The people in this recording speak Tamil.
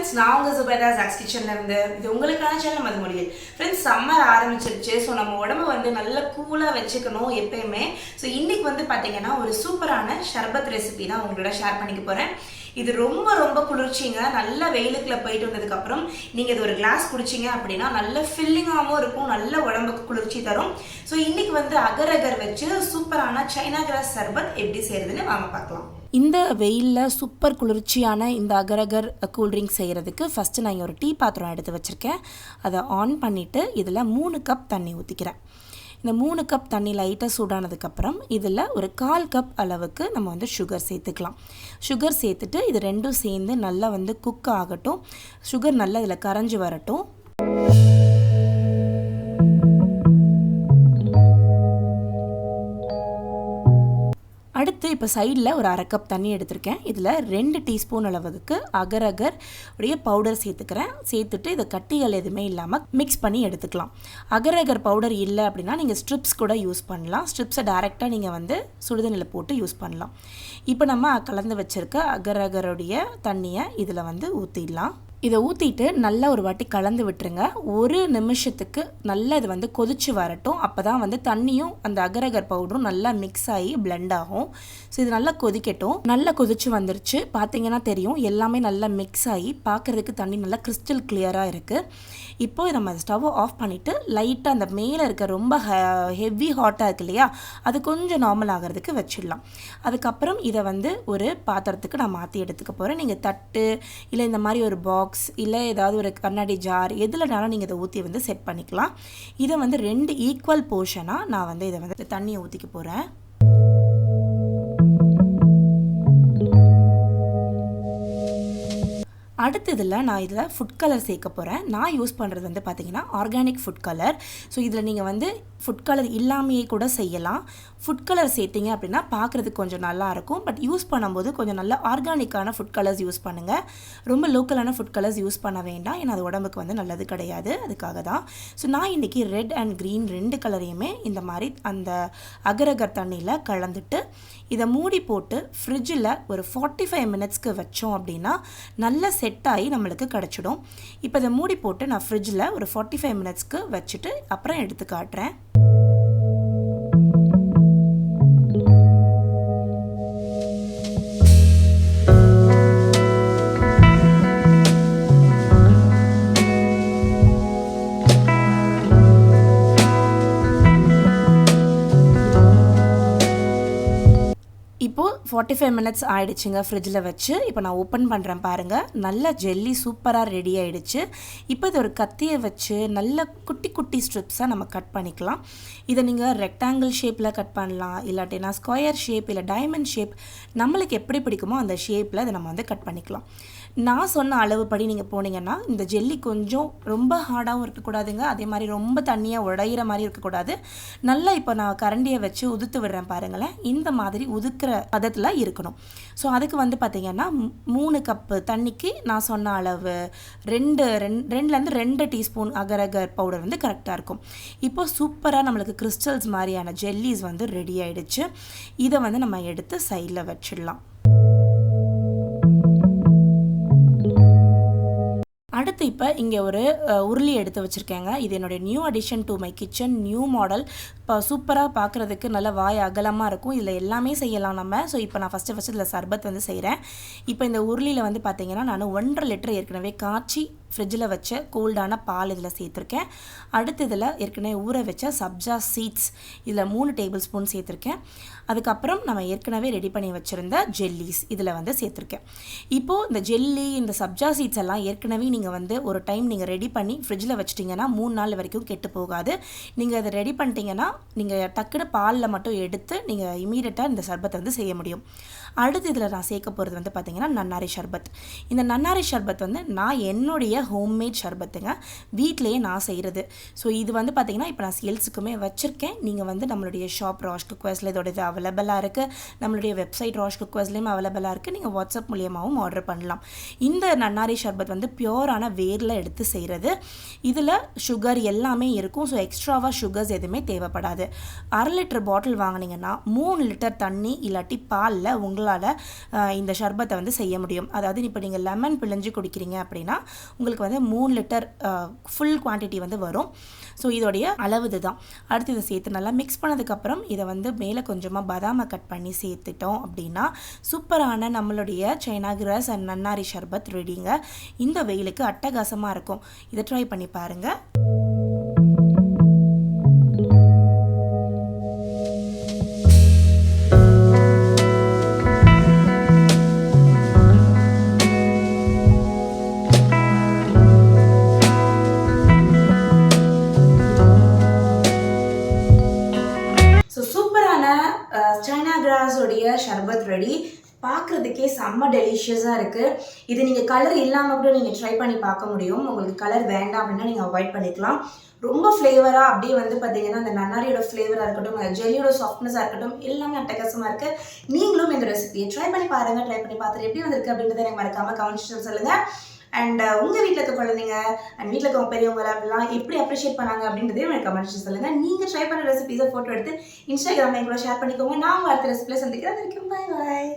ஃப்ரெண்ட்ஸ், நான் உங்கள் சுபேதா ஜாக்ஸ் கிச்சன்ல இருந்து. இது உங்களுக்கான சேனல் மதுமொழியில். ஃப்ரெண்ட்ஸ், சம்மர் ஆரம்பிச்சிருச்சு. ஸோ நம்ம உடம்பு வந்து நல்லா கூலாக வச்சுக்கணும் எப்பயுமே. ஸோ இன்னைக்கு வந்து பார்த்தீங்கன்னா ஒரு சூப்பரான ஷர்பத் ரெசிபி தான் உங்களோட ஷேர் பண்ணிக்க போகிறேன். இது ரொம்ப ரொம்ப குளிர்ச்சிங்க. நல்ல வெயிலுக்குள்ள போயிட்டு வந்ததுக்கப்புறம் நீங்கள் இது ஒரு கிளாஸ் குடிச்சிங்க அப்படின்னா நல்ல ஃபில்லிங்காகவும் இருக்கும், நல்ல உடம்புக்கு குளிர்ச்சி தரும். ஸோ இன்னைக்கு வந்து அகர் வச்சு சூப்பரான சைனா கிராஸ் ஷர்பத் எப்படி செய்யறதுன்னு வாங்க பார்க்கலாம். இந்த வெயிலில் சூப்பர் குளிர்ச்சியான இந்த அகர் கூல்ட்ரிங்க் செய்கிறதுக்கு ஃபஸ்ட்டு நான் ஒரு டீ பாத்திரம் எடுத்து வச்சுருக்கேன். அதை ஆன் பண்ணிவிட்டு இதில் 3 கப் தண்ணி ஊற்றிக்கிறேன். இந்த 3 கப் தண்ணி லைட்டாக சூடானதுக்கப்புறம் இதில் ஒரு 1/4 கப் அளவுக்கு நம்ம வந்து சுகர் சேர்த்துக்கலாம். சுகர் சேர்த்துட்டு இது ரெண்டும் சேர்ந்து நல்லா வந்து குக் ஆகட்டும். சுகர் நல்லா இதில் கரைஞ்சி வரட்டும். அடுத்து இப்போ சைடில் ஒரு 1/2 கப் தண்ணி எடுத்திருக்கேன். இதில் 2 டீஸ்பூன் அளவுக்கு அகர் உடைய பவுடர் சேர்த்துக்கிறேன். சேர்த்துட்டு இதை கட்டிகள் எதுவுமே இல்லாமல் மிக்ஸ் பண்ணி எடுத்துக்கலாம். அகர் பவுடர் இல்லை அப்படின்னா நீங்கள் ஸ்ட்ரிப்ஸ் கூட யூஸ் பண்ணலாம். ஸ்ட்ரிப்ஸை டைரெக்டாக நீங்கள் வந்து சுடுதண்ணியில் போட்டு யூஸ் பண்ணலாம். இப்போ நம்ம கலந்து வச்சுருக்க அகருடைய தண்ணியை இதில் வந்து ஊற்றிடலாம். இதை ஊற்றிட்டு நல்லா ஒரு வாட்டி கலந்து விட்டுருங்க. 1 நிமிஷத்துக்கு நல்லா இது வந்து கொதிச்சு வரட்டும். அப்போ தான் வந்து தண்ணியும் அந்த அகர் பவுடரும் நல்லா மிக்ஸ் ஆகி பிளெண்ட் ஆகும். ஸோ இது நல்லா கொதிக்கட்டும். நல்லா கொதிச்சு வந்துருச்சு. பார்த்தீங்கன்னா தெரியும், எல்லாமே நல்லா மிக்ஸ் ஆகி பார்க்குறதுக்கு தண்ணி நல்லா கிறிஸ்டல் கிளியராக இருக்குது. இப்போது நம்ம ஸ்டவ்வை ஆஃப் பண்ணிவிட்டு லைட்டாக அந்த மேலே இருக்க ரொம்ப ஹெவி ஹாட்டாக இருக்கு இல்லையா, அது கொஞ்சம் நார்மல் ஆகிறதுக்கு வச்சிடலாம். அதுக்கப்புறம் இதை வந்து ஒரு பாத்திரத்துக்கு நான் மாற்றி எடுத்துக்க போகிறேன். நீங்கள் தட்டு இல்லை இந்த மாதிரி ஒரு பாக்ஸ் இல்லை ஏதாவது ஒரு கண்ணாடி ஜார் எதுலனாலும் நீங்கள் இதை ஊற்றி வந்து செட் பண்ணிக்கலாம். இதை வந்து 2 ஈக்குவல் போர்ஷனாக நான் வந்து இதை வந்து தண்ணியை ஊற்றிக்க போகிறேன். அடுத்ததில் நான் இதில் ஃபுட் கலர் சேர்க்க போகிறேன். நான் யூஸ் பண்ணுறது வந்து பார்த்திங்கன்னா ஆர்கானிக் ஃபுட் கலர். ஸோ இதில் நீங்கள் வந்து ஃபுட் கலர் இல்லாமையே கூட செய்யலாம். ஃபுட் கலர் சேர்த்திங்க அப்படின்னா பார்க்குறதுக்கு கொஞ்சம் நல்லாயிருக்கும். பட் யூஸ் பண்ணும்போது கொஞ்சம் நல்ல ஆர்கானிக்கான ஃபுட் கலர்ஸ் யூஸ் பண்ணுங்கள். ரொம்ப லோக்கலான ஃபுட் கலர்ஸ் யூஸ் பண்ண வேண்டாம். ஏன்னா அது உடம்புக்கு வந்து நல்லது கிடையாது. அதுக்காக தான். ஸோ நான் இன்றைக்கி ரெட் அண்ட் க்ரீன் 2 கலரையுமே இந்த மாதிரி அந்த அகர் தண்ணியில் கலந்துட்டு இதை மூடி போட்டு ஃப்ரிட்ஜில் ஒரு 45 மினிட்ஸ்க்கு வச்சோம் அப்படின்னா நல்ல செட் ஆகி நம்மளுக்கு கிடச்சிடும். இப்போ இதை மூடி போட்டு நான் ஃப்ரிட்ஜில் ஒரு 45 மினிட்ஸ்க்கு வச்சுட்டு அப்புறம் எடுத்து காட்டுறேன். இப்போது 45 மினிட்ஸ் ஆகிடுச்சுங்க ஃப்ரிட்ஜில் வச்சு. இப்போ நான் ஓப்பன் பண்ணுறேன் பாருங்கள். நல்ல ஜெல்லி சூப்பராக ரெடி ஆகிடுச்சு. இப்போ இது ஒரு கத்தியை வச்சு நல்ல குட்டி குட்டி ஸ்ட்ரிப்ஸாக நம்ம கட் பண்ணிக்கலாம். இதை நீங்கள் ரெக்டாங்கிள் ஷேப்பில் கட் பண்ணலாம், இல்லாட்டினா ஸ்கொயர் ஷேப் இல்லை டைமண்ட் ஷேப், நம்மளுக்கு எப்படி பிடிக்குமோ அந்த ஷேப்பில் இதை நம்ம வந்து கட் பண்ணிக்கலாம். நான் சொன்ன அளவுப்படி நீங்கள் போனீங்கன்னா இந்த ஜெல்லி கொஞ்சம் ரொம்ப ஹார்டாகவும் இருக்கக்கூடாதுங்க, அதே மாதிரி ரொம்ப தண்ணியாக உடையிற மாதிரி இருக்கக்கூடாது. நல்லா இப்போ நான் கரண்டியை வச்சு உதுத்து விடுறேன் பாருங்களேன். இந்த மாதிரி உதுக்கிற பதத்தில் இருக்கணும். ஸோ அதுக்கு வந்து பார்த்திங்கன்னா 3 கப்பு தண்ணிக்கு நான் சொன்ன அளவு 2லேருந்து 2 டீஸ்பூன் அகர் பவுடர் வந்து கரெக்டாக இருக்கும். இப்போ சூப்பராக நம்மளுக்கு கிறிஸ்டல்ஸ் மாதிரியான ஜெல்லிஸ் வந்து ரெடி ஆகிடுச்சு. இதை வந்து நம்ம எடுத்து சைடில் வச்சிடலாம். அடுத்து இப்போ இங்கே ஒரு உருளி எடுத்து வச்சுருக்கேங்க. இது என்னுடைய new addition to my kitchen, new model. இப்போ சூப்பராக பார்க்குறதுக்கு நல்ல வாய் அகலமாக இருக்கும். இதில் எல்லாமே செய்யலாம் நம்ம. ஸோ இப்போ நான் ஃபஸ்ட்டு இதில் சர்பத் வந்து செய்கிறேன். இப்போ இந்த உருளியில் வந்து பார்த்திங்கன்னா நான் 1.5 லிட்டர் ஏற்கனவே காய்ச்சி ஃப்ரிட்ஜில் வச்ச கோல்டான பால் இதில் சேர்த்துருக்கேன். அடுத்து இதில் ஏற்கனவே ஊற வச்ச சப்ஜா சீட்ஸ் இதில் 3 டேபிள் ஸ்பூன் சேர்த்துருக்கேன். அதுக்கப்புறம் நம்ம ஏற்கனவே ரெடி பண்ணி வச்சுருந்த ஜெல்லிஸ் இதில் வந்து சேர்த்துருக்கேன். இப்போது இந்த ஜெல்லி இந்த சப்ஜா சீட்ஸ் எல்லாம் ஏற்கனவே நீங்கள் வந்து ஒரு டைம் நீங்கள் ரெடி பண்ணி ஃப்ரிட்ஜில் வச்சிட்டிங்கன்னா 3 நாள் வரைக்கும் கெட்டு போகாது. நீங்கள் அதை ரெடி பண்ணிட்டீங்கன்னா நீங்கள் டக்குன்னு பாலில் மட்டும் எடுத்து நீங்கள் இமீடியட்டாக இந்த சர்பத்தை வந்து செய்ய முடியும். அடுத்து இதில் நான் சேர்க்க போகிறது வந்து பார்த்திங்கன்னா நன்னாரி ஷர்பத். இந்த நன்னாரி ஷர்பத் வந்து நான் என்னுடைய ஹோம்மேட் ஷர்பத்துங்க, வீட்டிலேயே நான் செய்கிறது. ஸோ இது வந்து பார்த்திங்கன்னா இப்போ நான் சேல்ஸுக்குமே வச்சுருக்கேன். நீங்கள் வந்து நம்மளுடைய ஷாப் ராஷ் குக்வேர்ஸில் இதோட இது அவைலபிளாக இருக்குது. நம்மளுடைய வெப்சைட் ராஷ் குக்வேர்ஸ்லேயும் அவைலபிளாக இருக்குது. நீங்கள் வாட்ஸ்அப் மூலியமாகவும் ஆர்டர் பண்ணலாம். இந்த நன்னாரி ஷர்பத் வந்து பியூரான வேரில் எடுத்து செய்கிறது. இதில் சுகர் எல்லாமே இருக்கும். ஸோ எக்ஸ்ட்ராவாக சுகர்ஸ் எதுவுமே தேவைப்படாது. 1/2 லிட்டர் பாட்டில் வாங்கினீங்கன்னா 3 லிட்டர் தண்ணி இல்லாட்டி பாலில் உங்களால் உங்களால் இந்த ஷர்பத்தை வந்து செய்ய முடியும். அதாவது இப்போ நீங்கள் லெமன் பிழிஞ்சு குடிக்கிறீங்க அப்படின்னா உங்களுக்கு வந்து 3 லிட்டர் ஃபுல் குவான்டிட்டி வந்து வரும். ஸோ இதோடைய அளவு இதுதான். அடுத்து இதை சேர்த்து நல்லா மிக்ஸ் பண்ணதுக்கப்புறம் இதை வந்து மேலே கொஞ்சமாக பாதாமை கட் பண்ணி சேர்த்துட்டோம் அப்படின்னா சூப்பரான நம்மளுடைய சைனா கிராஸ் அண்ட் நன்னாரி ஷர்பத் ரெடிங்க. இந்த வெயிலுக்கு அட்டகாசமாக இருக்கும். இதை ட்ரை பண்ணி பாருங்கள். சைனா கிராஸோடைய ஷர்பத் ரெடி. பார்க்குறதுக்கே செம்ம டெலிஷியஸாக இருக்குது. இது நீங்கள் கலர் இல்லாமல் கூட நீங்கள் ட்ரை பண்ணி பார்க்க முடியும். உங்களுக்கு கலர் வேண்டாம் அப்படின்னா நீங்கள் அவாய்ட் பண்ணிக்கலாம். ரொம்ப ஃப்ளேவராக அப்படியே வந்து பார்த்தீங்கன்னா அந்த நன்னாரியோட ஃப்ளேவராக இருக்கட்டும், அந்த ஜெல்லியோட சாஃப்ட்னஸாக இருக்கட்டும், எல்லாமே அட்டகாசமாக இருக்குது. நீங்களும் இந்த ரெசிபியை ட்ரை பண்ணி பாருங்கள். ட்ரை பண்ணி பார்த்துட்டு எப்படி வந்திருக்கு அப்படின்றத எனக்கு மறக்காமல் கமெண்ட்ஸில் சொல்லுங்கள். அண்ட் உங்கள் வீட்டில் இருக்க குழந்தைங்க அண்ட் வீட்டில் இருக்க பெரியவங்க அப்படிலாம் எப்படி அப்ரிஷியேட் பண்ணாங்க அப்படின்றதையும் எனக்கு கமெண்ட்ஸ் சொல்லுங்கள். நீங்கள் ட்ரை பண்ண ரெசிபிஸை ஃபோட்டோ எடுத்து இன்ஸ்டாகிராமில் எங்களோட ஷேர் பண்ணிக்கோங்க. நான் அடுத்த ரெசிபியில் சந்திக்கிறேன். பாய் பாய்.